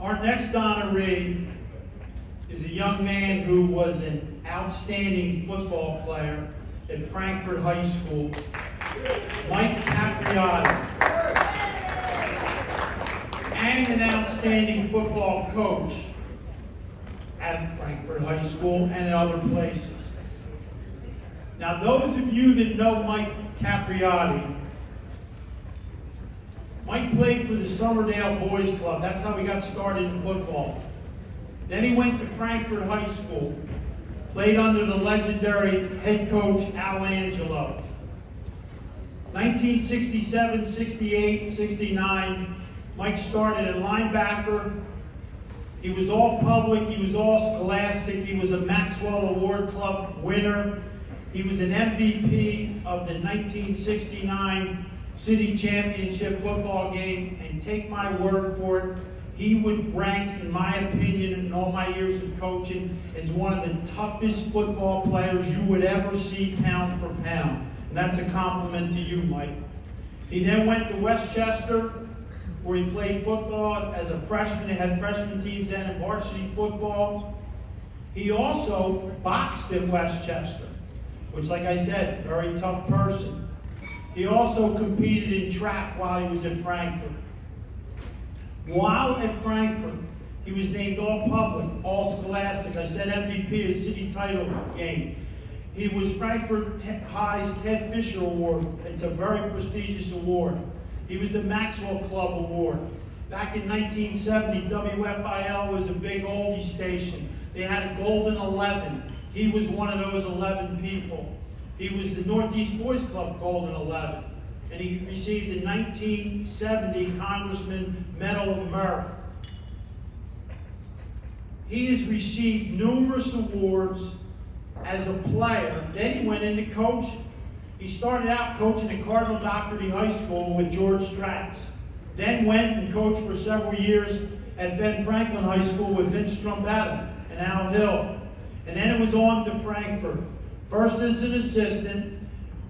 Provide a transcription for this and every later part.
Our next honoree is a young man who was an outstanding football player at Frankfort High School, Mike Capriotti, and an outstanding football coach at Frankfort High School and at other places. Now, those of you that know Mike Capriotti, Mike played for the Somerdale Boys Club. That's how he got started in football. Then he went to Frankfort High School, played under the legendary head coach Al Angelo. 1967, 68, 69, Mike started at linebacker. He was all public, he was all scholastic, he was a Maxwell Award Club winner. He was an MVP of the 1969 City Championship football game, and take my word for it, he would rank, in my opinion, in all my years of coaching, as one of the toughest football players you would ever see pound for pound. And that's a compliment to you, Mike. He then went to Westchester, where he played football as a freshman. They had freshman teams then in varsity football. He also boxed at Westchester, which, like I said, very tough person. He also competed in track while he was at Frankfort. While at Frankfort, he was named all-public, all-scholastic. I said MVP of city title game. He was Frankfort High's Ted Fisher Award. It's a very prestigious award. He was the Maxwell Club Award. Back in 1970, WFIL was a big oldie station. They had a Golden 11. He was one of those 11 people. He was the Northeast Boys Club Golden 11. And he received the 1970 Congressman Medal of Merit. He has received numerous awards as a player. Then he went into coaching. He started out coaching at Cardinal Dougherty High School with George Stratz. Then went and coached for several years at Ben Franklin High School with Vince Strumbetta and Al Hill. And then it was on to Frankfort. First as an assistant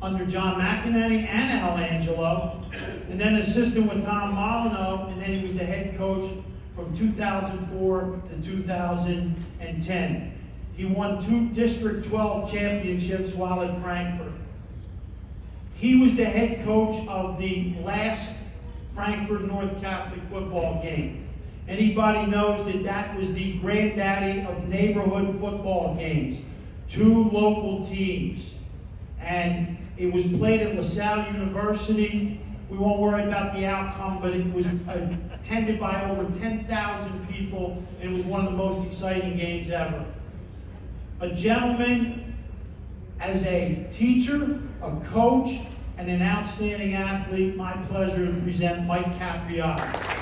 under John McEnany and Al Angelo, and then assistant with Tom Molyneux, and then he was the head coach from 2004 to 2010. He won 2 District 12 championships while at Frankfort. He was the head coach of the last Frankfort North Catholic football game. Anybody knows that that was the granddaddy of neighborhood football games. 2 local teams. And it was played at LaSalle University. We won't worry about the outcome, but it was attended by over 10,000 people, and it was one of the most exciting games ever. A gentleman, as a teacher, a coach, and an outstanding athlete, my pleasure to present Mike Capriotti.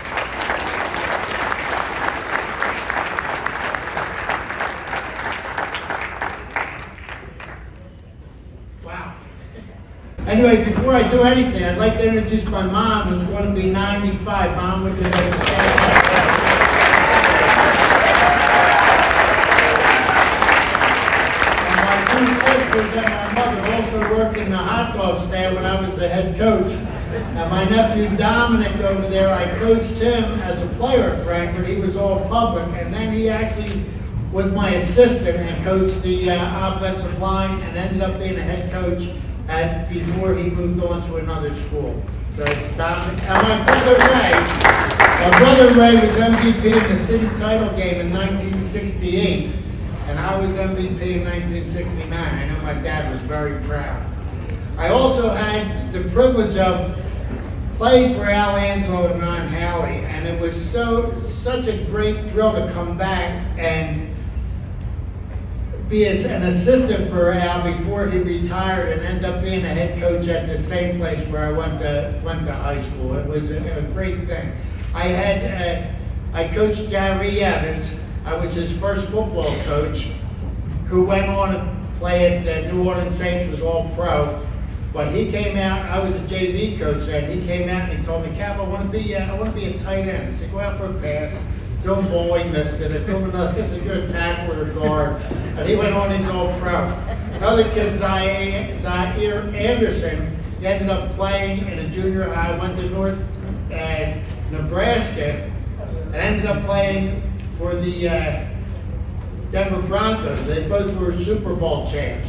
Anyway, before I do anything, I'd like to introduce my mom, who's going to be 95. Mom, would you like to stand up? And my 2 sisters and my mother also worked in the hot dog stand when I was the head coach. And my nephew Dominic over there, I coached him as a player at Frankfort. He was all public, and then he actually was my assistant and coached the offensive line and ended up being a head coach before he moved on to another school. So it's Dominic. And my brother Ray was MVP in the city title game in 1968, and I was MVP in 1969. I know my dad was very proud. I also had the privilege of playing for Al Angelo and Ron Howie, and it was such a great thrill to come back and be as an assistant for Al before he retired and end up being a head coach at the same place where I went to high school. It was a great thing. I coached Gary Evans. I was his first football coach, who went on to play at the New Orleans Saints, was all pro. But he came out, I was a JV coach then, he came out and he told me, Cap, I want to be a tight end. I said, go out for a pass. Threw him ball, he missed it. I threw him another, it's a good tackle or guard. And he went on, he's all pro. Another kid, Zaire Anderson, he ended up playing in a junior high, went to North Nebraska, and ended up playing for the Denver Broncos. They both were Super Bowl champs.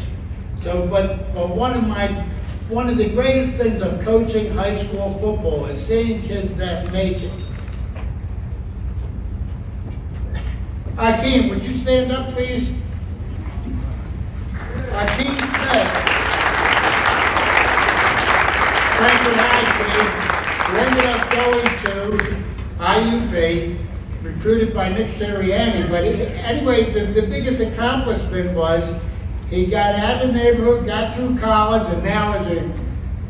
So, but one of the greatest things of coaching high school football is seeing kids that make it. Akeem, would you stand up, please? Akeem Smith, Frankfurt High kid, who ended up going to IUP, recruited by Nick Sirianni. But anyway, the biggest accomplishment was he got out of the neighborhood, got through college, and now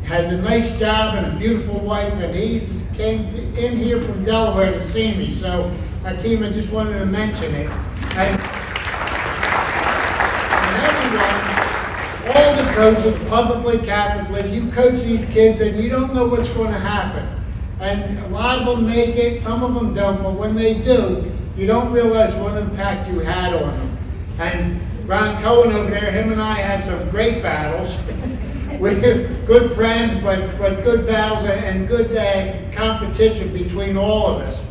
has a nice job and a beautiful wife, and he came in here from Delaware to see me. So, Akeem, I just wanted to mention it. And everyone, all the coaches, publicly, Catholicly, you coach these kids and you don't know what's going to happen. And a lot of them make it, some of them don't, but when they do, you don't realize what impact you had on them. And Ron Cohen over there, him and I had some great battles. We're good friends, but good battles and good competition between all of us.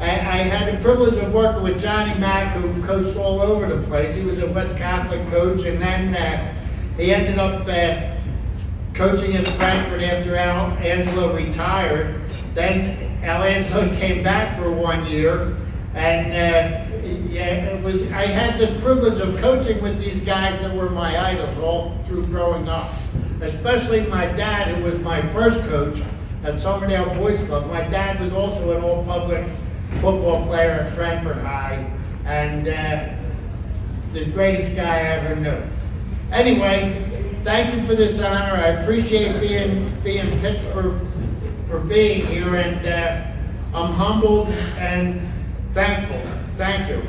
I had the privilege of working with Johnny Mack, who coached all over the place. He was a West Catholic coach, and then he ended up coaching at Frankfurt after Angelo retired. Then Angelo came back for 1 year, and I had the privilege of coaching with these guys that were my idols all through growing up. Especially my dad, who was my first coach at Somerdale Boys Club. My dad was also an all-public football player at Frankfurt High, and the greatest guy I ever knew. Anyway, thank you for this honor. I appreciate being picked for being here, and I'm humbled and thankful. Thank you.